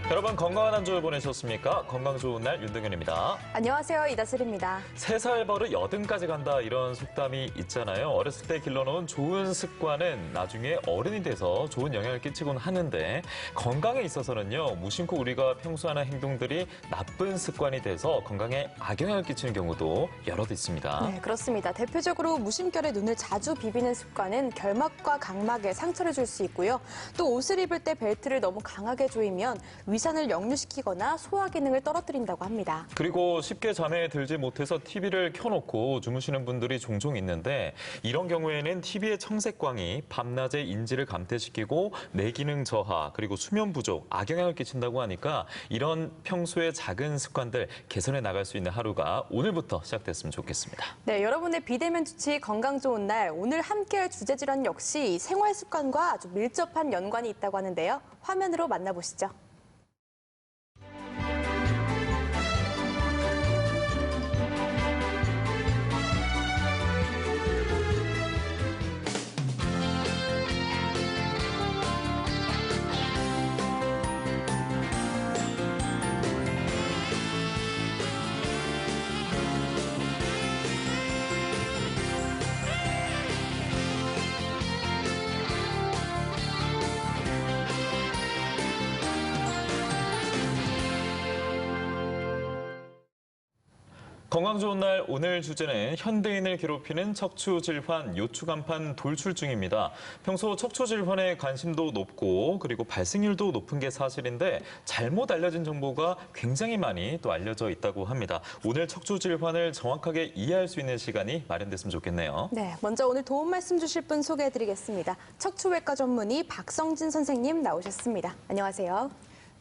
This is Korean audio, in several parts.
여러분 건강한 한 주 보내셨습니까? 건강 좋은 날 윤동현입니다. 안녕하세요. 이다슬입니다. 3살 버릇 80까지 간다 이런 속담이 있잖아요. 어렸을 때 길러놓은 좋은 습관은 나중에 어른이 돼서 좋은 영향을 끼치곤 하는데 건강에 있어서는요. 무심코 우리가 평소 하는 행동들이 나쁜 습관이 돼서 건강에 악영향을 끼치는 경우도 여럿 있습니다. 네, 그렇습니다. 대표적으로 무심결에 눈을 자주 비비는 습관은 결막과 각막에 상처를 줄 수 있고요. 또 옷을 입을 때 벨트를 너무 강하게 조이면 위산을 역류시키거나 소화 기능을 떨어뜨린다고 합니다. 그리고 쉽게 잠에 들지 못해서 TV를 켜놓고 주무시는 분들이 종종 있는데 이런 경우에는 TV의 청색광이 밤낮의 인지를 감퇴시키고 뇌기능 저하 그리고 수면 부족, 악영향을 끼친다고 하니까 이런 평소의 작은 습관들 개선해 나갈 수 있는 하루가 오늘부터 시작됐으면 좋겠습니다. 네, 여러분의 비대면 주치 건강 좋은 날 오늘 함께할 주제 질환 역시 생활 습관과 아주 밀접한 연관이 있다고 하는데요. 화면으로 만나보시죠. 건강 좋은 날 오늘 주제는 현대인을 괴롭히는 척추 질환, 요추간판 돌출증입니다. 평소 척추 질환에 관심도 높고 그리고 발생률도 높은 게 사실인데 잘못 알려진 정보가 굉장히 많이 또 알려져 있다고 합니다. 오늘 척추 질환을 정확하게 이해할 수 있는 시간이 마련됐으면 좋겠네요. 네, 먼저 오늘 도움 말씀 주실 분 소개해드리겠습니다. 척추외과 전문의 박성진 선생님 나오셨습니다. 안녕하세요.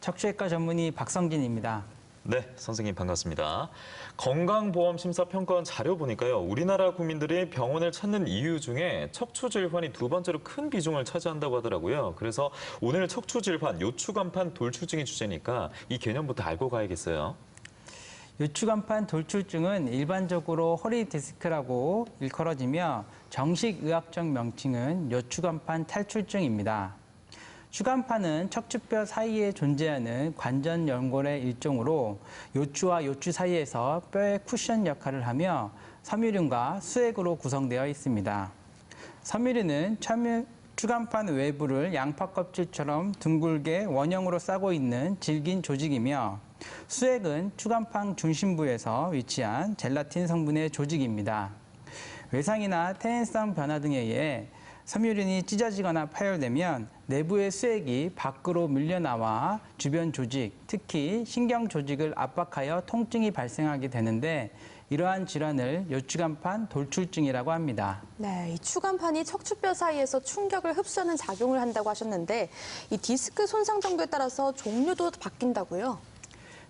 척추외과 전문의 박성진입니다. 네, 선생님 반갑습니다. 건강보험심사평가원 자료 보니까요. 우리나라 국민들이 병원을 찾는 이유 중에 척추 질환이 두 번째로 큰 비중을 차지한다고 하더라고요. 그래서 오늘 척추 질환, 요추간판 돌출증이 주제니까 이 개념부터 알고 가야겠어요. 요추간판 돌출증은 일반적으로 허리 디스크라고 일컬어지며 정식 의학적 명칭은 요추간판 탈출증입니다. 추간판은 척추뼈 사이에 존재하는 관절 연골의 일종으로 요추와 요추 사이에서 뼈의 쿠션 역할을 하며 섬유륜과 수액으로 구성되어 있습니다. 섬유륜은 추간판 외부를 양파 껍질처럼 둥글게 원형으로 싸고 있는 질긴 조직이며 수액은 추간판 중심부에서 위치한 젤라틴 성분의 조직입니다. 외상이나 퇴행성 변화 등에 의해 섬유륜이 찢어지거나 파열되면 내부의 수액이 밖으로 밀려나와 주변 조직, 특히 신경 조직을 압박하여 통증이 발생하게 되는데 이러한 질환을 요추간판 돌출증이라고 합니다. 네, 이 추간판이 척추뼈 사이에서 충격을 흡수하는 작용을 한다고 하셨는데 이 디스크 손상 정도에 따라서 종류도 바뀐다고요?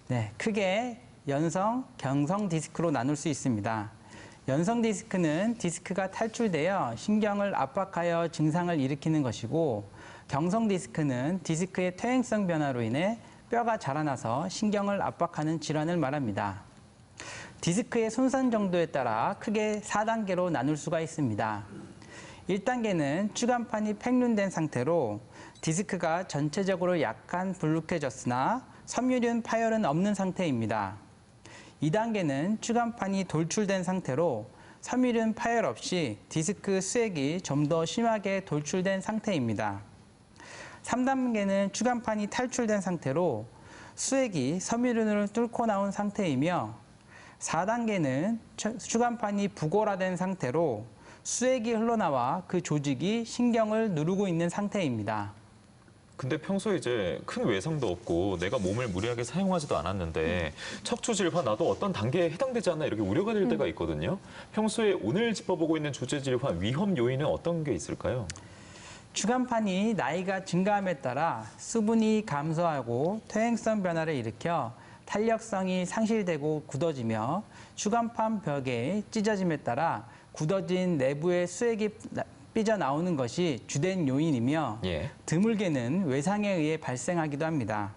네, 크게 연성, 경성 디스크로 나눌 수 있습니다. 연성 디스크는 디스크가 탈출되어 신경을 압박하여 증상을 일으키는 것이고 경성 디스크는 디스크의 퇴행성 변화로 인해 뼈가 자라나서 신경을 압박하는 질환을 말합니다. 디스크의 손상 정도에 따라 크게 4단계로 나눌 수가 있습니다. 1단계는 추간판이 팽륜된 상태로 디스크가 전체적으로 약간 불룩해졌으나 섬유륜 파열은 없는 상태입니다. 2단계는 추간판이 돌출된 상태로 섬유륜 파열 없이 디스크 수액이 좀 더 심하게 돌출된 상태입니다. 3단계는 추간판이 탈출된 상태로 수액이 섬유륜을 뚫고 나온 상태이며 4단계는 추간판이 부골화된 상태로 수액이 흘러나와 그 조직이 신경을 누르고 있는 상태입니다. 근데 평소에 이제 큰 외상도 없고 내가 몸을 무리하게 사용하지도 않았는데 척추 질환 나도 어떤 단계에 해당되지 않나 이렇게 우려가 될 때가 있거든요. 평소에 오늘 짚어보고 있는 주제 질환 위험 요인은 어떤 게 있을까요? 추간판이 나이가 증가함에 따라 수분이 감소하고 퇴행성 변화를 일으켜 탄력성이 상실되고 굳어지며 추간판 벽에 찢어짐에 따라 굳어진 내부의 수액이 삐져나오는 것이 주된 요인이며 드물게는 외상에 의해 발생하기도 합니다.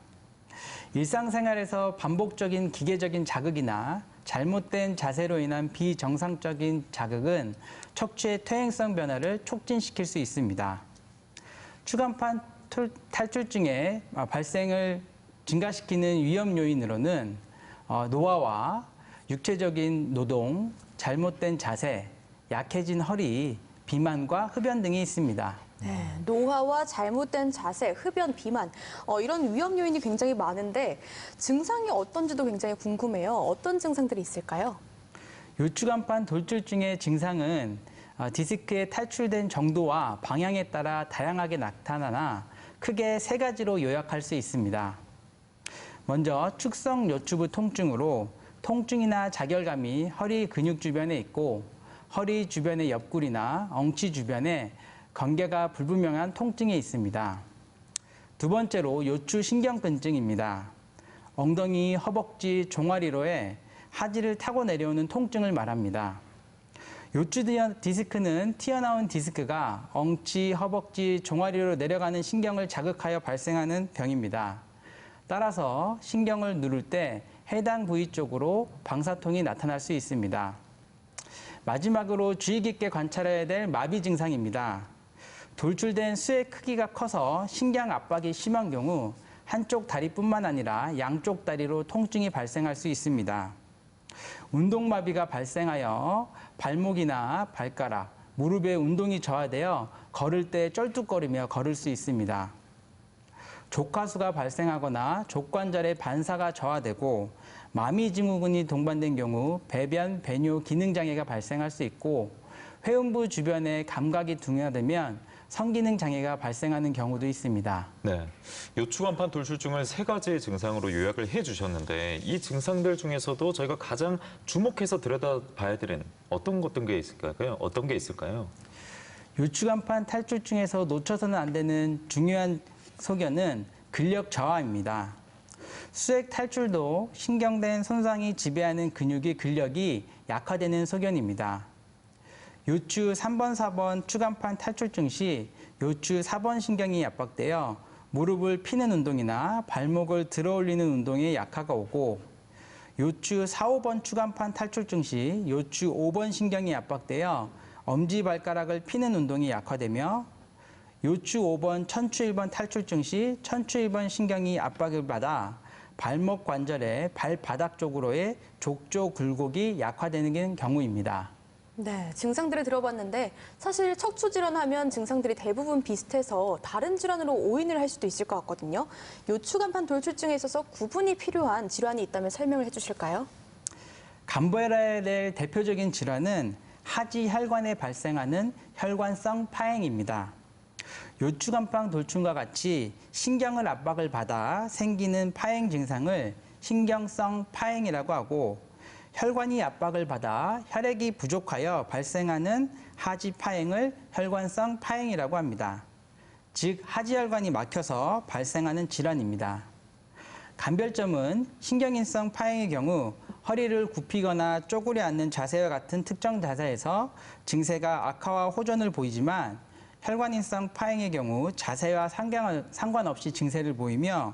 일상생활에서 반복적인 기계적인 자극이나 잘못된 자세로 인한 비정상적인 자극은 척추의 퇴행성 변화를 촉진시킬 수 있습니다. 추간판 탈출증의 발생을 증가시키는 위험 요인으로는 노화와 육체적인 노동, 잘못된 자세, 약해진 허리, 비만과 흡연 등이 있습니다. 네, 노화와 잘못된 자세, 흡연, 비만 이런 위험 요인이 굉장히 많은데 증상이 어떤지도 굉장히 궁금해요. 어떤 증상들이 있을까요? 요추간판 돌출증의 증상은 디스크의 탈출된 정도와 방향에 따라 다양하게 나타나나 크게 세 가지로 요약할 수 있습니다. 먼저 축성 요추부 통증으로 통증이나 자결감이 허리 근육 주변에 있고 허리 주변의 옆구리나 엉치 주변에 관계가 불분명한 통증이 있습니다. 두 번째로 요추 신경근증입니다. 엉덩이, 허벅지, 종아리로에 하지를 타고 내려오는 통증을 말합니다. 요추 디스크는 튀어나온 디스크가 엉치, 허벅지, 종아리로 내려가는 신경을 자극하여 발생하는 병입니다. 따라서 신경을 누를 때 해당 부위 쪽으로 방사통이 나타날 수 있습니다. 마지막으로 주의 깊게 관찰해야 될 마비 증상입니다. 돌출된 수의 크기가 커서 신경 압박이 심한 경우 한쪽 다리뿐만 아니라 양쪽 다리로 통증이 발생할 수 있습니다. 운동마비가 발생하여 발목이나 발가락, 무릎의 운동이 저하되어 걸을 때 쩔뚝거리며 걸을 수 있습니다. 족하수가 발생하거나 족관절의 반사가 저하되고 마미증후군이 동반된 경우 배변, 배뇨 기능장애가 발생할 수 있고 회음부 주변에 감각이 둔화되면 성기능 장애가 발생하는 경우도 있습니다. 네, 요추간판 돌출증을 세 가지의 증상으로 요약을 해주셨는데 이 증상들 중에서도 저희가 가장 주목해서 들여다봐야 되는 어떤 게 있을까요? 어떤 게 있을까요? 요추간판 탈출증에서 놓쳐서는 안 되는 중요한 소견은 근력 저하입니다. 수액 탈출도 신경된 손상이 지배하는 근육의 근력이 약화되는 소견입니다. 요추 3번, 4번 추간판 탈출증 시 요추 4번 신경이 압박되어 무릎을 피는 운동이나 발목을 들어 올리는 운동에 약화가 오고 요추 4, 5번 추간판 탈출증 시 요추 5번 신경이 압박되어 엄지발가락을 피는 운동이 약화되며 요추 5번, 천추 1번 탈출증 시 천추 1번 신경이 압박을 받아 발목 관절의 발바닥 쪽으로의 족저 굴곡이 약화되는 경우입니다. 네, 증상들을 들어봤는데 사실 척추 질환하면 증상들이 대부분 비슷해서 다른 질환으로 오인을 할 수도 있을 것 같거든요. 요추간판 돌출증에 있어서 구분이 필요한 질환이 있다면 설명을 해주실까요? 간보해야 될 대표적인 질환은 하지 혈관에 발생하는 혈관성 파행입니다. 요추간판 돌출과 같이 신경을 압박을 받아 생기는 파행 증상을 신경성 파행이라고 하고 혈관이 압박을 받아 혈액이 부족하여 발생하는 하지 파행을 혈관성 파행이라고 합니다. 즉 하지혈관이 막혀서 발생하는 질환입니다. 감별점은 신경인성 파행의 경우 허리를 굽히거나 쪼그려 앉는 자세와 같은 특정 자세에서 증세가 악화와 호전을 보이지만 혈관인성 파행의 경우 자세와 상관없이 증세를 보이며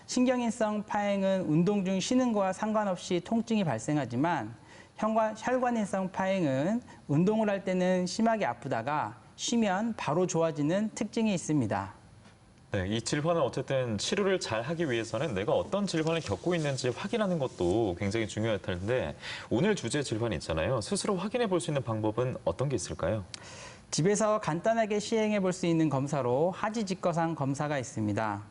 신경인성 파행은 운동 중 쉬는 것과 상관없이 통증이 발생하지만 혈관인성 파행은 운동을 할 때는 심하게 아프다가 쉬면 바로 좋아지는 특징이 있습니다. 네, 이 질환은 어쨌든 치료를 잘 하기 위해서는 내가 어떤 질환을 겪고 있는지 확인하는 것도 굉장히 중요할 텐데 오늘 주제 질환 있잖아요. 스스로 확인해 볼 수 있는 방법은 어떤 게 있을까요? 집에서 간단하게 시행해 볼 수 있는 검사로 하지 직거상 검사가 있습니다.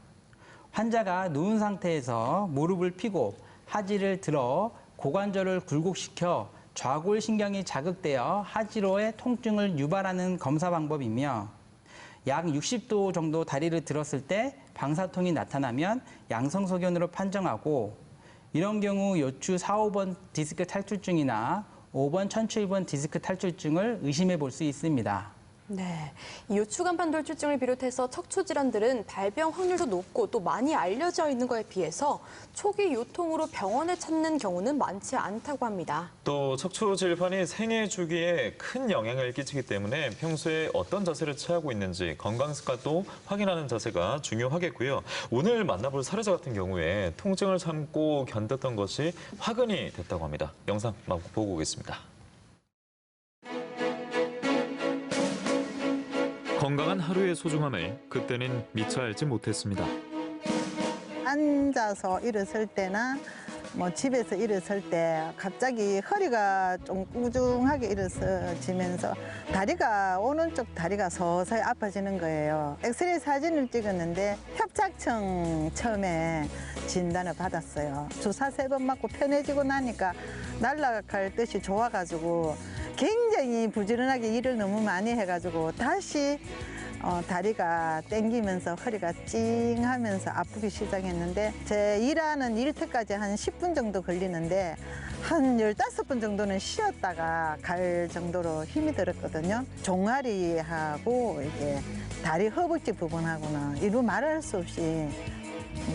환자가 누운 상태에서 무릎을 펴고 하지를 들어 고관절을 굴곡시켜 좌골신경이 자극되어 하지로의 통증을 유발하는 검사 방법이며 약 60도 정도 다리를 들었을 때 방사통이 나타나면 양성소견으로 판정하고 이런 경우 요추 4, 5번 디스크 탈출증이나 5번 천추 1번 디스크 탈출증을 의심해 볼 수 있습니다. 네, 이 요추간판 돌출증을 비롯해서 척추 질환들은 발병 확률도 높고 또 많이 알려져 있는 것에 비해서 초기 요통으로 병원에 찾는 경우는 많지 않다고 합니다. 또 척추 질환이 생애 주기에 큰 영향을 끼치기 때문에 평소에 어떤 자세를 취하고 있는지 건강 습관도 확인하는 자세가 중요하겠고요. 오늘 만나볼 사례자 같은 경우에 통증을 참고 견뎠던 것이 화근이 됐다고 합니다. 영상 보고 오겠습니다. 건강한 하루의 소중함을 그때는 미처 알지 못했습니다. 앉아서 일어설 때나 뭐 집에서 일어설 때 갑자기 허리가 좀 꾸중하게 일어서지면서 다리가 오른쪽 다리가 서서히 아파지는 거예요. 엑스레이 사진을 찍었는데 협착증 처음에 진단을 받았어요. 주사 3번 맞고 편해지고 나니까 날아갈 듯이 좋아가지고 굉장히 부지런하게 일을 너무 많이 해가지고 다시 다리가 땡기면서 허리가 찡하면서 아프기 시작했는데 제 일하는 일터까지 한 10분 정도 걸리는데 한 15번 정도는 쉬었다가 갈 정도로 힘이 들었거든요. 종아리하고 이게 다리 허벅지 부분하고는 이루 말할 수 없이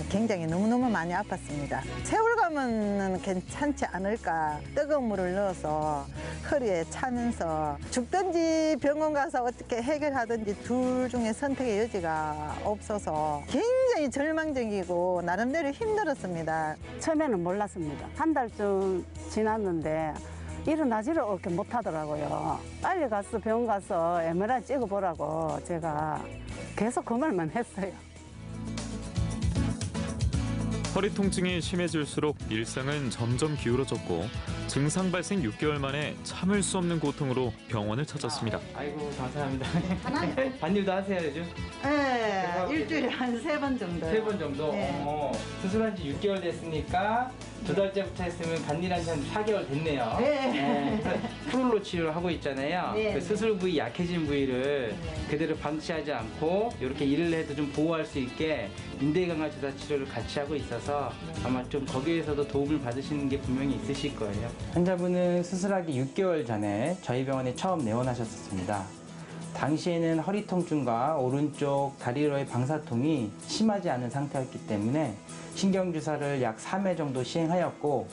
굉장히 너무너무 많이 아팠습니다. 세월감은 괜찮지 않을까. 뜨거운 물을 넣어서 허리에 차면서 죽든지 병원 가서 어떻게 해결하든지 둘 중에 선택의 여지가 없어서 굉장히 절망적이고 나름대로 힘들었습니다. 처음에는 몰랐습니다. 한 달쯤 지났는데 일어나지를 그렇게 못하더라고요. 빨리 가서 병원 가서 MRI 찍어보라고 제가 계속 그 말만 했어요. 허리 통증이 심해질수록 일상은 점점 기울어졌고 증상 발생 6개월 만에 참을 수 없는 고통으로 병원을 찾았습니다. 아이고 감사합니다. 반일도 하세요 요즘? 네, 일주일에 한 3번 정도. 3번 정도? 네. 수술한 지 6개월 됐으니까 2달째부터 했으면 반일한 지 한 4개월 됐네요. 네. 그래서 프롤로 치료를 하고 있잖아요. 네. 그 수술 부위 약해진 부위를 그대로 방치하지 않고 이렇게 일을 해도 좀 보호할 수 있게 인대 강화 주사 치료를 같이 하고 있어서 아마 좀 거기에서도 도움을 받으시는 게 분명히 있으실 거예요. 환자분은 수술하기 6개월 전에 저희 병원에 처음 내원하셨습니다. 당시에는 허리 통증과 오른쪽 다리로의 방사통이 심하지 않은 상태였기 때문에 신경주사를 약 3회 정도 시행하였고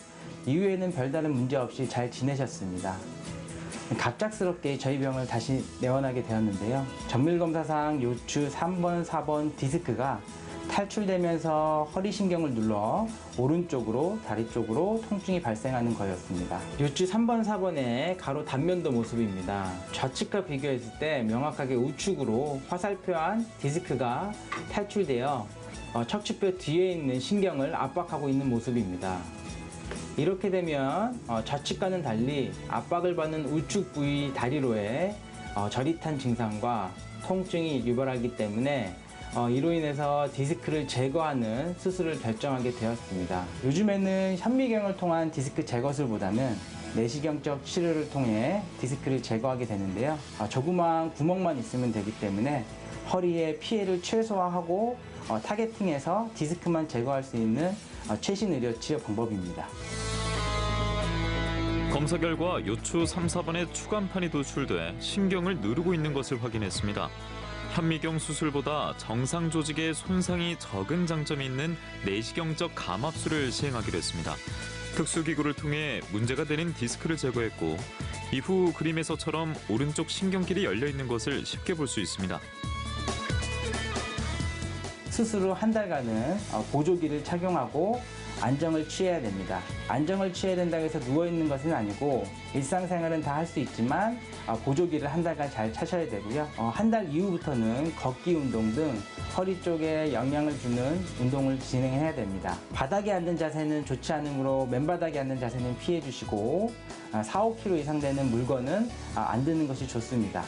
이후에는 별다른 문제 없이 잘 지내셨습니다. 갑작스럽게 저희 병원을 다시 내원하게 되었는데요. 정밀검사상 요추 3번, 4번 디스크가 탈출되면서 허리신경을 눌러 오른쪽으로 다리 쪽으로 통증이 발생하는 거였습니다. 요추 3번, 4번의 가로 단면도 모습입니다. 좌측과 비교했을 때 명확하게 우측으로 화살표한 디스크가 탈출되어 척추뼈 뒤에 있는 신경을 압박하고 있는 모습입니다. 이렇게 되면 좌측과는 달리 압박을 받는 우측 부위 다리로의 저릿한 증상과 통증이 유발하기 때문에 이로 인해서 디스크를 제거하는 수술을 결정하게 되었습니다. 요즘에는 현미경을 통한 디스크 제거술보다는 내시경적 치료를 통해 디스크를 제거하게 되는데요. 조그마한 구멍만 있으면 되기 때문에 허리의 피해를 최소화하고 타겟팅해서 디스크만 제거할 수 있는 최신 의료 치료 방법입니다. 검사 결과 요추 3, 4번에 추간판이 도출돼 신경을 누르고 있는 것을 확인했습니다. 현미경 수술보다 정상 조직에 손상이 적은 장점이 있는 내시경적 감압술을 시행하기로 했습니다. 특수기구를 통해 문제가 되는 디스크를 제거했고 이후 그림에서처럼 오른쪽 신경길이 열려 있는 것을 쉽게 볼 수 있습니다. 수술 후 한 달간은 보조기를 착용하고 안정을 취해야 됩니다. 안정을 취해야 된다고 해서 누워있는 것은 아니고 일상생활은 다 할 수 있지만 보조기를 한 달간 잘 차셔야 되고요. 한 달 이후부터는 걷기 운동 등 허리 쪽에 영향을 주는 운동을 진행해야 됩니다. 바닥에 앉는 자세는 좋지 않으므로 맨바닥에 앉는 자세는 피해 주시고 4, 5kg 이상 되는 물건은 안 드는 것이 좋습니다.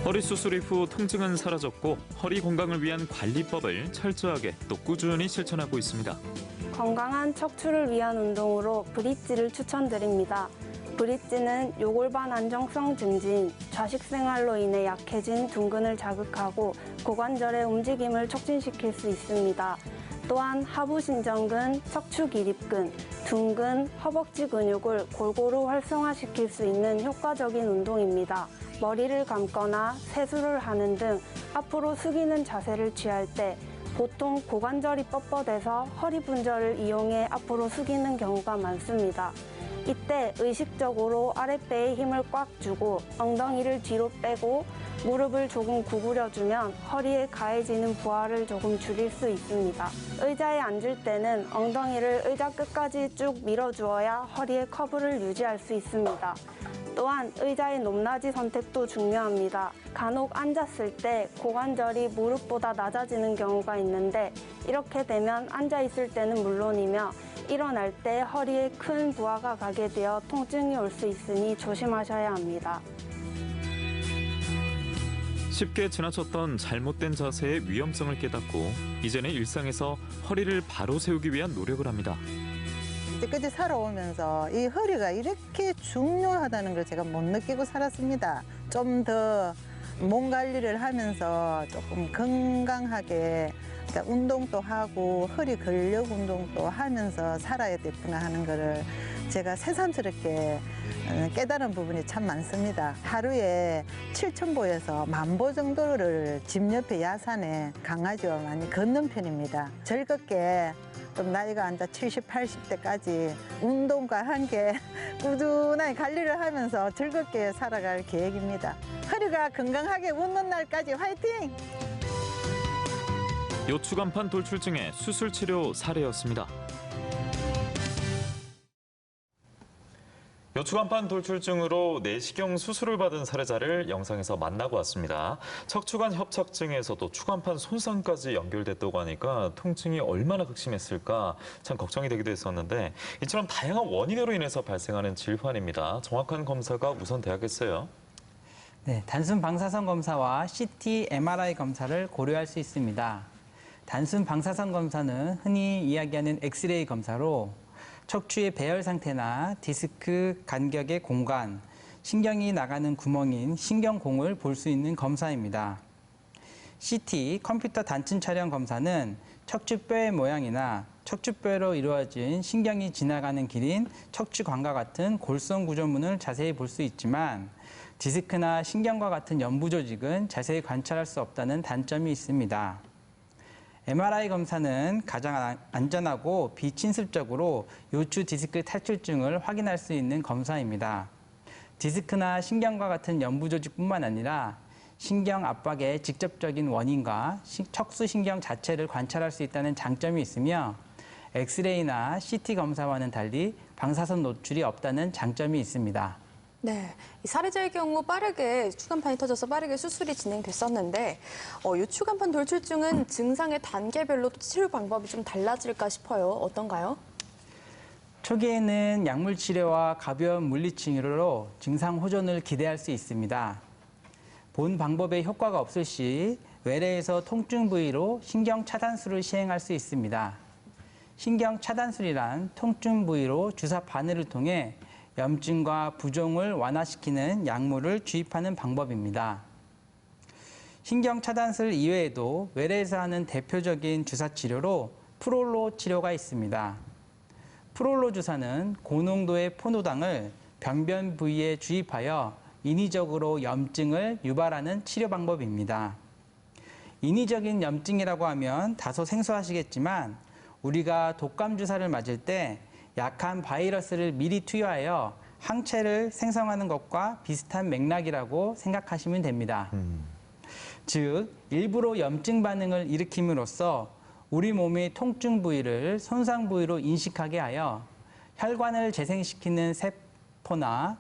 허리 수술 이후 통증은 사라졌고 허리 건강을 위한 관리법을 철저하게 또 꾸준히 실천하고 있습니다. 건강한 척추를 위한 운동으로 브릿지를 추천드립니다. 브릿지는 요골반 안정성 증진, 좌식 생활로 인해 약해진 둔근을 자극하고 고관절의 움직임을 촉진시킬 수 있습니다. 또한 하부신전근, 척추기립근, 둔근, 허벅지 근육을 골고루 활성화시킬 수 있는 효과적인 운동입니다. 머리를 감거나 세수를 하는 등 앞으로 숙이는 자세를 취할 때 보통 고관절이 뻣뻣해서 허리 분절을 이용해 앞으로 숙이는 경우가 많습니다. 이때 의식적으로 아랫배에 힘을 꽉 주고 엉덩이를 뒤로 빼고 무릎을 조금 구부려주면 허리에 가해지는 부하를 조금 줄일 수 있습니다. 의자에 앉을 때는 엉덩이를 의자 끝까지 쭉 밀어주어야 허리의 커브를 유지할 수 있습니다. 또한 의자의 높낮이 선택도 중요합니다. 간혹 앉았을 때 고관절이 무릎보다 낮아지는 경우가 있는데 이렇게 되면 앉아있을 때는 물론이며 일어날 때 허리에 큰 부하가 가게 되어 통증이 올 수 있으니 조심하셔야 합니다. 쉽게 지나쳤던 잘못된 자세의 위험성을 깨닫고 이제는 일상에서 허리를 바로 세우기 위한 노력을 합니다. 이때까지 살아오면서 이 허리가 이렇게 중요하다는 걸 제가 못 느끼고 살았습니다. 좀 더 몸 관리를 하면서 조금 건강하게 그러니까 운동도 하고 허리 근력 운동도 하면서 살아야 되구나 하는 거를 제가 새삼스럽게 깨달은 부분이 참 많습니다. 하루에 7,000보에서 10,000보 정도를 집 옆에 야산에 강아지와 많이 걷는 편입니다. 즐겁게 좀 나이가 앉아 70, 80대까지 운동과 함께 꾸준하게 관리를 하면서 즐겁게 살아갈 계획입니다. 허리가 건강하게 웃는 날까지 화이팅! 요추간판 돌출증의 수술 치료 사례였습니다. 요추간판 돌출증으로 내시경 수술을 받은 사례자를 영상에서 만나고 왔습니다. 척추관 협착증에서도 추간판 손상까지 연결됐다고 하니까 통증이 얼마나 극심했을까 참 걱정이 되기도 했었는데 이처럼 다양한 원인으로 인해서 발생하는 질환입니다. 정확한 검사가 우선돼야겠어요. 네, 단순 방사선 검사와 CT, MRI 검사를 고려할 수 있습니다. 단순 방사선 검사는 흔히 이야기하는 엑스레이 검사로 척추의 배열 상태나 디스크 간격의 공간, 신경이 나가는 구멍인 신경공을 볼 수 있는 검사입니다. CT, 컴퓨터 단층 촬영 검사는 척추뼈의 모양이나 척추뼈로 이루어진 신경이 지나가는 길인 척추관과 같은 골성 구조물을 자세히 볼 수 있지만 디스크나 신경과 같은 연부 조직은 자세히 관찰할 수 없다는 단점이 있습니다. MRI 검사는 가장 안전하고 비침습적으로 요추 디스크 탈출증을 확인할 수 있는 검사입니다. 디스크나 신경과 같은 연부 조직뿐만 아니라 신경 압박의 직접적인 원인과 척수신경 자체를 관찰할 수 있다는 장점이 있으며 엑스레이나 CT 검사와는 달리 방사선 노출이 없다는 장점이 있습니다. 네, 이 사례자의 경우 빠르게 추간판이 터져서 빠르게 수술이 진행됐었는데 요추간판 돌출증은 증상의 단계별로 치료 방법이 좀 달라질까 싶어요. 어떤가요? 초기에는 약물 치료와 가벼운 물리치료로 증상 호전을 기대할 수 있습니다. 본 방법에 효과가 없을 시 외래에서 통증 부위로 신경 차단술을 시행할 수 있습니다. 신경 차단술이란 통증 부위로 주사 바늘을 통해 염증과 부종을 완화시키는 약물을 주입하는 방법입니다. 신경 차단술 이외에도 외래에서 하는 대표적인 주사 치료로 프롤로 치료가 있습니다. 프롤로 주사는 고농도의 포도당을 병변 부위에 주입하여 인위적으로 염증을 유발하는 치료 방법입니다. 인위적인 염증이라고 하면 다소 생소하시겠지만 우리가 독감 주사를 맞을 때 약한 바이러스를 미리 투여하여 항체를 생성하는 것과 비슷한 맥락이라고 생각하시면 됩니다. 즉, 일부러 염증 반응을 일으킴으로써 우리 몸의 통증 부위를 손상 부위로 인식하게 하여 혈관을 재생시키는 세포나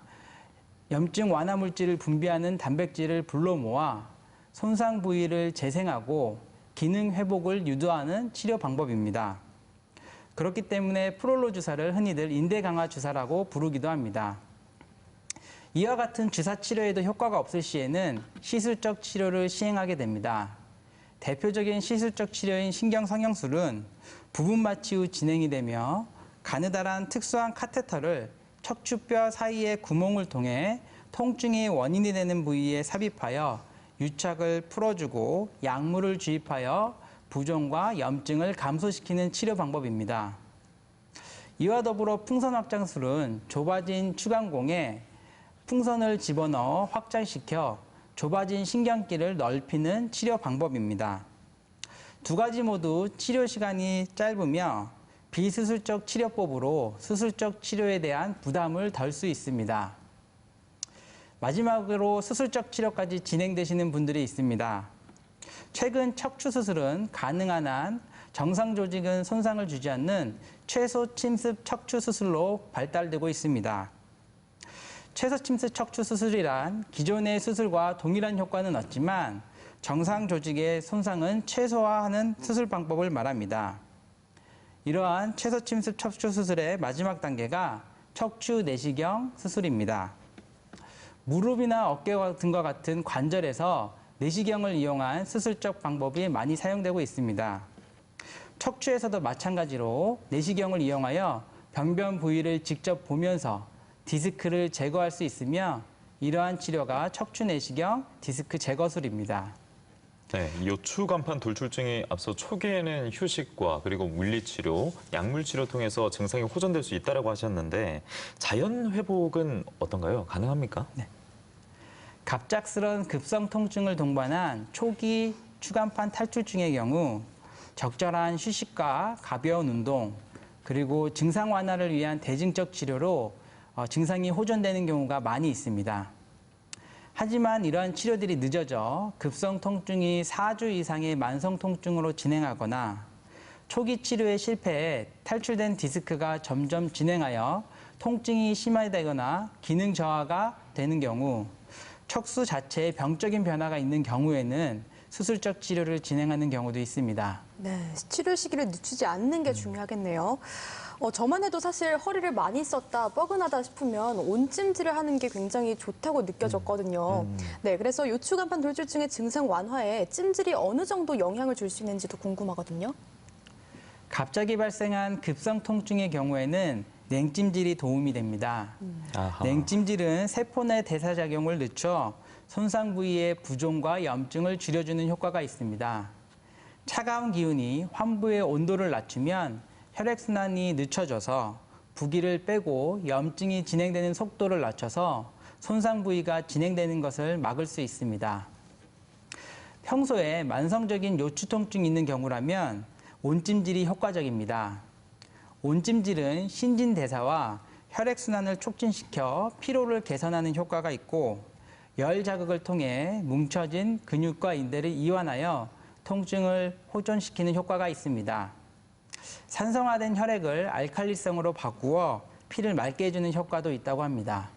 염증 완화 물질을 분비하는 단백질을 불러 모아 손상 부위를 재생하고 기능 회복을 유도하는 치료 방법입니다. 그렇기 때문에 프롤로 주사를 흔히들 인대 강화 주사라고 부르기도 합니다. 이와 같은 주사 치료에도 효과가 없을 시에는 시술적 치료를 시행하게 됩니다. 대표적인 시술적 치료인 신경성형술은 부분 마취 후 진행이 되며 가느다란 특수한 카테터를 척추뼈 사이의 구멍을 통해 통증의 원인이 되는 부위에 삽입하여 유착을 풀어주고 약물을 주입하여 부종과 염증을 감소시키는 치료 방법입니다. 이와 더불어 풍선 확장술은 좁아진 추간공에 풍선을 집어넣어 확장시켜 좁아진 신경길을 넓히는 치료 방법입니다. 두 가지 모두 치료 시간이 짧으며 비수술적 치료법으로 수술적 치료에 대한 부담을 덜 수 있습니다. 마지막으로 수술적 치료까지 진행되시는 분들이 있습니다. 최근 척추 수술은 가능한 한 정상 조직은 손상을 주지 않는 최소 침습 척추 수술로 발달되고 있습니다. 최소침수 척추 수술이란 기존의 수술과 동일한 효과는 없지만 정상 조직의 손상은 최소화하는 수술 방법을 말합니다. 이러한 최소침수 척추 수술의 마지막 단계가 척추 내시경 수술입니다. 무릎이나 어깨 등과 같은 관절에서 내시경을 이용한 수술적 방법이 많이 사용되고 있습니다. 척추에서도 마찬가지로 내시경을 이용하여 병변 부위를 직접 보면서 디스크를 제거할 수 있으며 이러한 치료가 척추 내시경 디스크 제거술입니다. 네, 요추 간판 돌출증이 앞서 초기에는 휴식과 그리고 물리치료, 약물치료 통해서 증상이 호전될 수 있다고 하셨는데 자연 회복은 어떤가요? 가능합니까? 네. 갑작스러운 급성 통증을 동반한 초기 추간판 탈출증의 경우 적절한 휴식과 가벼운 운동, 그리고 증상 완화를 위한 대증적 치료로 증상이 호전되는 경우가 많이 있습니다. 하지만 이러한 치료들이 늦어져 급성 통증이 4주 이상의 만성 통증으로 진행하거나 초기 치료에 실패해 탈출된 디스크가 점점 진행하여 통증이 심화되거나 기능 저하가 되는 경우 척수 자체에 병적인 변화가 있는 경우에는 수술적 치료를 진행하는 경우도 있습니다. 네, 치료 시기를 늦추지 않는 게 중요하겠네요. 저만 해도 사실 허리를 많이 썼다, 뻐근하다 싶으면 온찜질을 하는 게 굉장히 좋다고 느껴졌거든요. 네, 그래서 요추간판 돌출증의 증상 완화에 찜질이 어느 정도 영향을 줄 수 있는지도 궁금하거든요. 갑자기 발생한 급성 통증의 경우에는 냉찜질이 도움이 됩니다. 아하. 냉찜질은 세포 내 대사작용을 늦춰 손상 부위의 부종과 염증을 줄여주는 효과가 있습니다. 차가운 기운이 환부의 온도를 낮추면 혈액순환이 늦춰져서 부기를 빼고 염증이 진행되는 속도를 낮춰서 손상 부위가 진행되는 것을 막을 수 있습니다. 평소에 만성적인 요추 통증이 있는 경우라면 온찜질이 효과적입니다. 온찜질은 신진대사와 혈액순환을 촉진시켜 피로를 개선하는 효과가 있고 열 자극을 통해 뭉쳐진 근육과 인대를 이완하여 통증을 호전시키는 효과가 있습니다. 산성화된 혈액을 알칼리성으로 바꾸어 피를 맑게 해주는 효과도 있다고 합니다.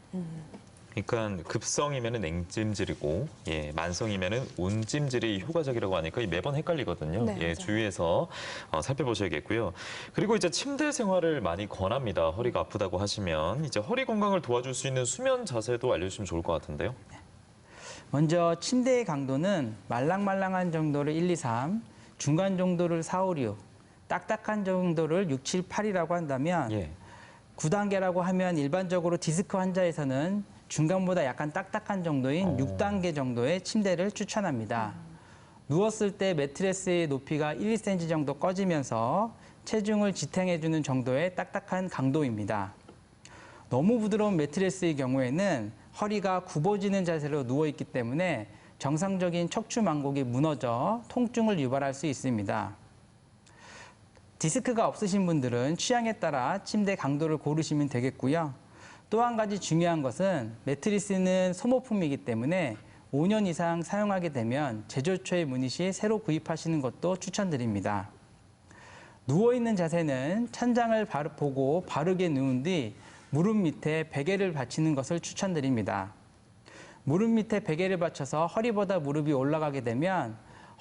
그러니까 급성이면은 냉찜질이고, 만성이면은 온찜질이 효과적이라고 하니까 매번 헷갈리거든요. 네, 맞아요. 주의해서 살펴보셔야겠고요. 그리고 이제 침대 생활을 많이 권합니다. 허리가 아프다고 하시면 이제 허리 건강을 도와줄 수 있는 수면 자세도 알려주시면 좋을 것 같은데요. 먼저 침대의 강도는 말랑말랑한 정도를 1, 2, 3, 중간 정도를 4, 5, 6, 딱딱한 정도를 6, 7, 8이라고 한다면 9단계라고 하면 일반적으로 디스크 환자에서는 중간보다 약간 딱딱한 정도인 6단계 정도의 침대를 추천합니다. 누웠을 때 매트리스의 높이가 1, 2cm 정도 꺼지면서 체중을 지탱해주는 정도의 딱딱한 강도입니다. 너무 부드러운 매트리스의 경우에는 허리가 굽어지는 자세로 누워있기 때문에 정상적인 척추 망곡이 무너져 통증을 유발할 수 있습니다. 디스크가 없으신 분들은 취향에 따라 침대 강도를 고르시면 되겠고요. 또 한 가지 중요한 것은 매트리스는 소모품이기 때문에 5년 이상 사용하게 되면 제조 초에 문의 시 새로 구입하시는 것도 추천드립니다. 누워있는 자세는 천장을 보고 바르게 누운 뒤 무릎 밑에 베개를 받치는 것을 추천드립니다. 무릎 밑에 베개를 받쳐서 허리보다 무릎이 올라가게 되면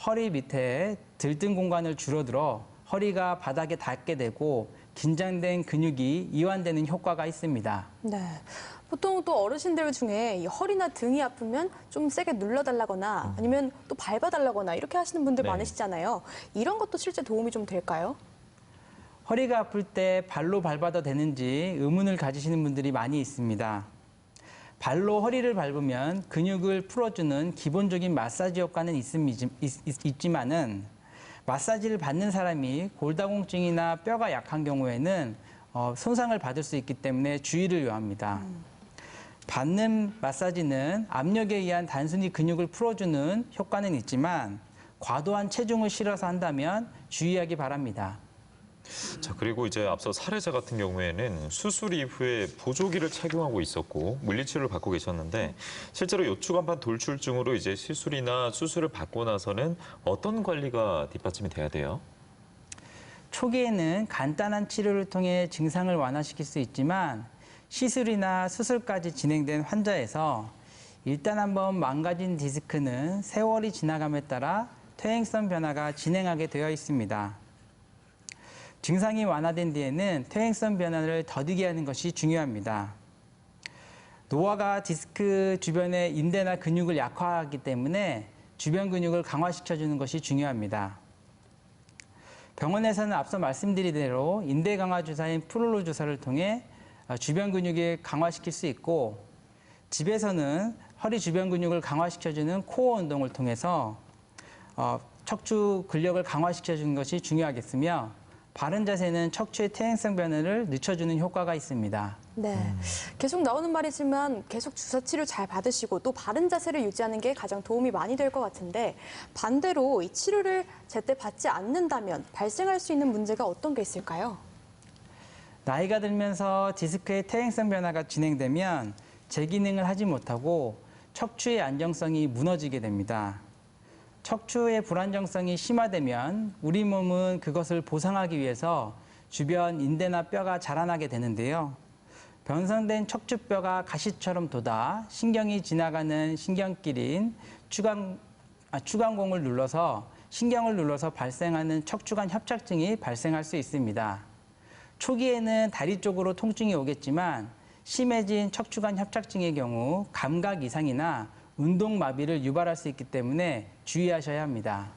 허리 밑에 들뜬 공간을 줄어들어 허리가 바닥에 닿게 되고 긴장된 근육이 이완되는 효과가 있습니다. 네. 보통 또 어르신들 중에 이 허리나 등이 아프면 좀 세게 눌러달라거나 아니면 또 밟아달라거나 이렇게 하시는 분들 네. 많으시잖아요. 이런 것도 실제 도움이 좀 될까요? 허리가 아플 때 발로 밟아도 되는지 의문을 가지시는 분들이 많이 있습니다. 발로 허리를 밟으면 근육을 풀어주는 기본적인 마사지 효과는 있지만은 마사지를 받는 사람이 골다공증이나 뼈가 약한 경우에는 손상을 받을 수 있기 때문에 주의를 요합니다. 받는 마사지는 압력에 의한 단순히 근육을 풀어주는 효과는 있지만 과도한 체중을 실어서 한다면 주의하기 바랍니다. 자, 그리고 이제 앞서 사례자 같은 경우에는 수술 이후에 보조기를 착용하고 있었고 물리치료를 받고 계셨는데 실제로 요추간판 돌출증으로 이제 시술이나 수술을 받고 나서는 어떤 관리가 뒷받침이 돼야 돼요? 초기에는 간단한 치료를 통해 증상을 완화시킬 수 있지만 시술이나 수술까지 진행된 환자에서 일단 한번 망가진 디스크는 세월이 지나감에 따라 퇴행성 변화가 진행하게 되어 있습니다. 증상이 완화된 뒤에는 퇴행성 변화를 더디게 하는 것이 중요합니다. 노화가 디스크 주변의 인대나 근육을 약화하기 때문에 주변 근육을 강화시켜주는 것이 중요합니다. 병원에서는 앞서 말씀드린 대로 인대 강화 주사인 프롤로 주사를 통해 주변 근육을 강화시킬 수 있고, 집에서는 허리 주변 근육을 강화시켜주는 코어 운동을 통해서 척추 근력을 강화시켜주는 것이 중요하겠으며, 바른 자세는 척추의 퇴행성 변화를 늦춰주는 효과가 있습니다. 네, 계속 나오는 말이지만 계속 주사 치료 잘 받으시고 또 바른 자세를 유지하는 게 가장 도움이 많이 될 것 같은데, 반대로 이 치료를 제때 받지 않는다면 발생할 수 있는 문제가 어떤 게 있을까요? 나이가 들면서 디스크의 퇴행성 변화가 진행되면 재기능을 하지 못하고 척추의 안정성이 무너지게 됩니다. 척추의 불안정성이 심화되면 우리 몸은 그것을 보상하기 위해서 주변 인대나 뼈가 자라나게 되는데요. 변성된 척추뼈가 가시처럼 돋아 신경이 지나가는 신경길인 추간공을 눌러서 신경을 눌러서 발생하는 척추관 협착증이 발생할 수 있습니다. 초기에는 다리 쪽으로 통증이 오겠지만 심해진 척추관 협착증의 경우 감각 이상이나 운동 마비를 유발할 수 있기 때문에 주의하셔야 합니다.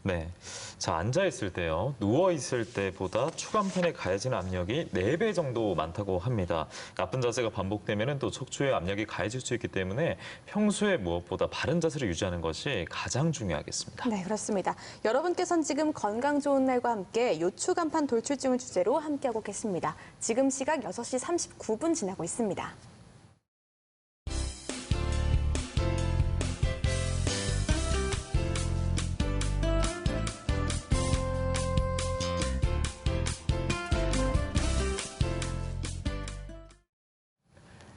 네. 자, 앉아있을 때요. 누워있을 때보다 추간판에 가해지는 압력이 4배 정도 많다고 합니다. 나쁜 자세가 반복되면 또 척추에 압력이 가해질 수 있기 때문에 평소에 무엇보다 바른 자세를 유지하는 것이 가장 중요하겠습니다. 네, 그렇습니다. 여러분께서는 지금 건강 좋은 날과 함께 요추간판 돌출증을 주제로 함께하고 계십니다. 지금 시각 6시 39분 지나고 있습니다.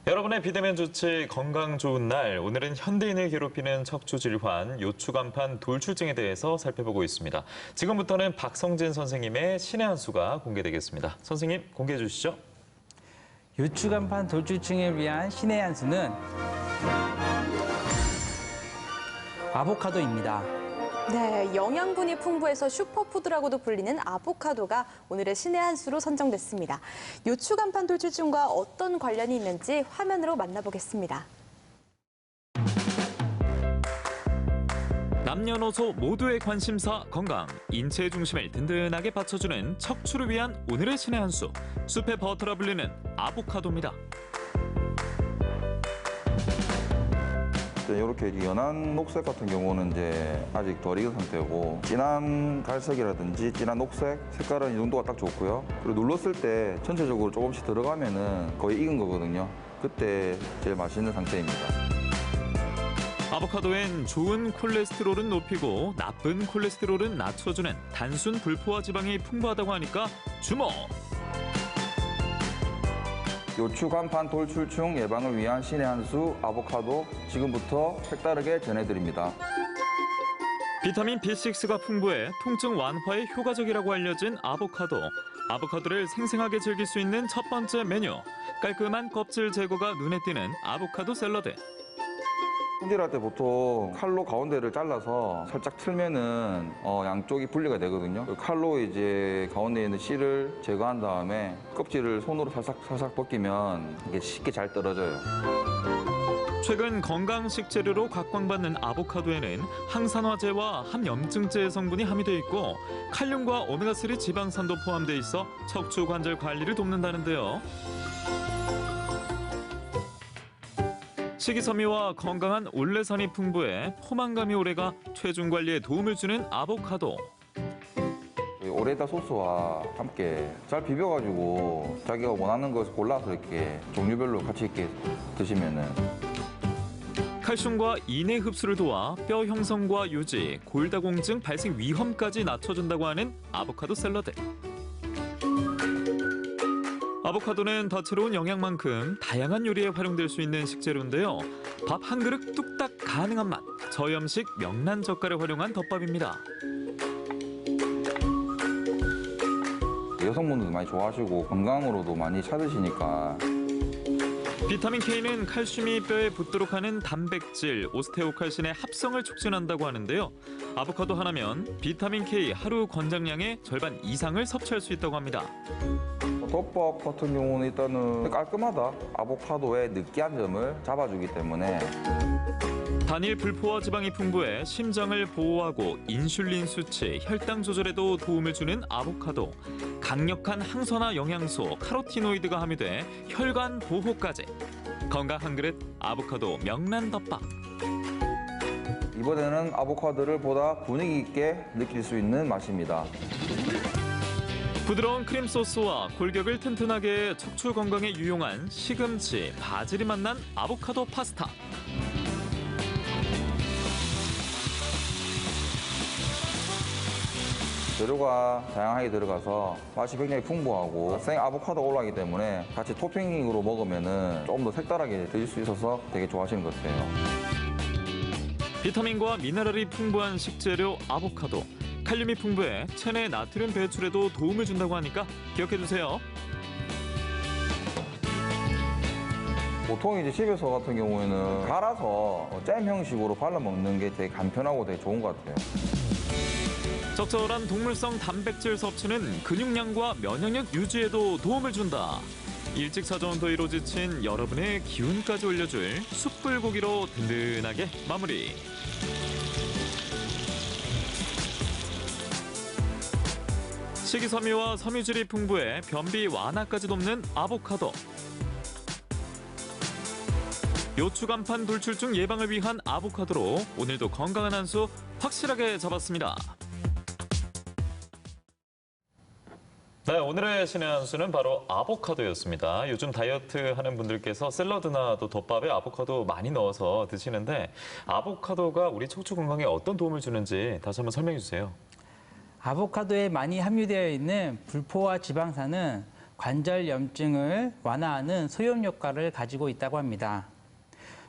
여러분의 비대면 조치 건강 좋은 날, 오늘은 현대인을 괴롭히는 척추 질환, 요추간판 돌출증에 대해서 살펴보고 있습니다. 지금부터는 박성진 선생님의 신의 한 수가 공개되겠습니다. 선생님, 공개해 주시죠. 요추간판 돌출증을 위한 신의 한 수는 아보카도입니다. 네, 영양분이 풍부해서 슈퍼푸드라고도 불리는 아보카도가 오늘의 신의 한 수로 선정됐습니다. 요추간판 돌출증과 어떤 관련이 있는지 화면으로 만나보겠습니다. 남녀노소 모두의 관심사 건강, 인체의 중심을 든든하게 받쳐주는 척추를 위한 오늘의 신의 한 수, 숲의 버터라 불리는 아보카도입니다. 이렇게 연한 녹색 같은 경우는 이제 아직 덜 익은 상태고, 진한 갈색이라든지 진한 녹색 색깔은 이 정도가 딱 좋고요. 그리고 눌렀을 때 전체적으로 조금씩 들어가면은 거의 익은 거거든요. 그때 제일 맛있는 상태입니다. 아보카도엔 좋은 콜레스테롤은 높이고 나쁜 콜레스테롤은 낮춰주는 단순 불포화 지방이 풍부하다고 하니까 주목! 요추간판 돌출증 예방을 위한 신의 한 수 아보카도, 지금부터 색다르게 전해드립니다. 비타민 B6가 풍부해 통증 완화에 효과적이라고 알려진 아보카도. 아보카도를 생생하게 즐길 수 있는 첫 번째 메뉴. 깔끔한 껍질 제거가 눈에 띄는 아보카도 샐러드. 손질할 때 보통 칼로 가운데를 잘라서 살짝 틀면은 양쪽이 분리가 되거든요. 그 칼로 이제 가운데 있는 씨를 제거한 다음에 껍질을 손으로 살짝 벗기면 이게 쉽게 잘 떨어져요. 최근 건강식 재료로 각광받는 아보카도에는 항산화제와 항염증제 성분이 함유되어 있고 칼륨과 오메가3 지방산도 포함되어 있어 척추 관절 관리를 돕는다는데요. 식이섬유와 건강한 올레산이 풍부해 포만감이 오래가 체중 관리에 도움을 주는 아보카도. 오레다 소스와 함께 잘 비벼가지고 자기가 원하는 것을 골라서 이렇게 종류별로 같이 이렇게 드시면은 칼슘과 인해 흡수를 도와 뼈 형성과 유지, 골다공증 발생 위험까지 낮춰준다고 하는 아보카도 샐러드. 아보카도는 다채로운 영양만큼 다양한 요리에 활용될 수 있는 식재료인데요. 밥 한 그릇 뚝딱 가능한 맛, 저염식 명란 젓갈을 활용한 덮밥입니다. 여성분들도 많이 좋아하시고 건강으로도 많이 찾으시니까 비타민 K는 칼슘이 뼈에 붙도록 하는 단백질, 오스테오칼신의 합성을 촉진한다고 하는데요. 아보카도 하나면 비타민 K 하루 권장량의 절반 이상을 섭취할 수 있다고 합니다. 덮밥 같은 경우는 일단은 깔끔하다. 아보카도의 느끼한 점을 잡아주기 때문에 단일 불포화 지방이 풍부해 심장을 보호하고 인슐린 수치, 혈당 조절에도 도움을 주는 아보카도. 강력한 항산화 영양소, 카로티노이드가 함유돼 혈관 보호까지. 건강 한 그릇 아보카도 명란덮밥. 이번에는 아보카도를 보다 분위기 있게 느낄 수 있는 맛입니다. 부드러운 크림 소스와 골격을 튼튼하게 해 척추 건강에 유용한 시금치, 바질이 만난 아보카도 파스타. 재료가 다양하게 들어가서 맛이 굉장히 풍부하고 생 아보카도가 올라가기 때문에 같이 토핑으로 먹으면 좀 더 색다르게 드실 수 있어서 되게 좋아하시는 것 같아요. 비타민과 미네랄이 풍부한 식재료 아보카도. 칼륨이 풍부해 체내 나트륨 배출에도 도움을 준다고 하니까 기억해두세요. 보통 이제 집에서 같은 경우에는 갈아서 잼 형식으로 발라 먹는 게 되게 간편하고 되게 좋은 것 같아요. 적절한 동물성 단백질 섭취는 근육량과 면역력 유지에도 도움을 준다. 일찍 찾아온 더위로 지친 여러분의 기운까지 올려줄 숯불고기로 든든하게 마무리. 식이섬유와 섬유질이 풍부해 변비 완화까지 돕는 아보카도. 요추 간판 돌출증 예방을 위한 아보카도로 오늘도 건강한 한 수 확실하게 잡았습니다. 네, 오늘의 신의 한 수는 바로 아보카도였습니다. 요즘 다이어트 하는 분들께서 샐러드나 또 덮밥에 아보카도 많이 넣어서 드시는데 아보카도가 우리 척추 건강에 어떤 도움을 주는지 다시 한번 설명해 주세요. 아보카도에 많이 함유되어 있는 불포화 지방산은 관절 염증을 완화하는 소염 효과를 가지고 있다고 합니다.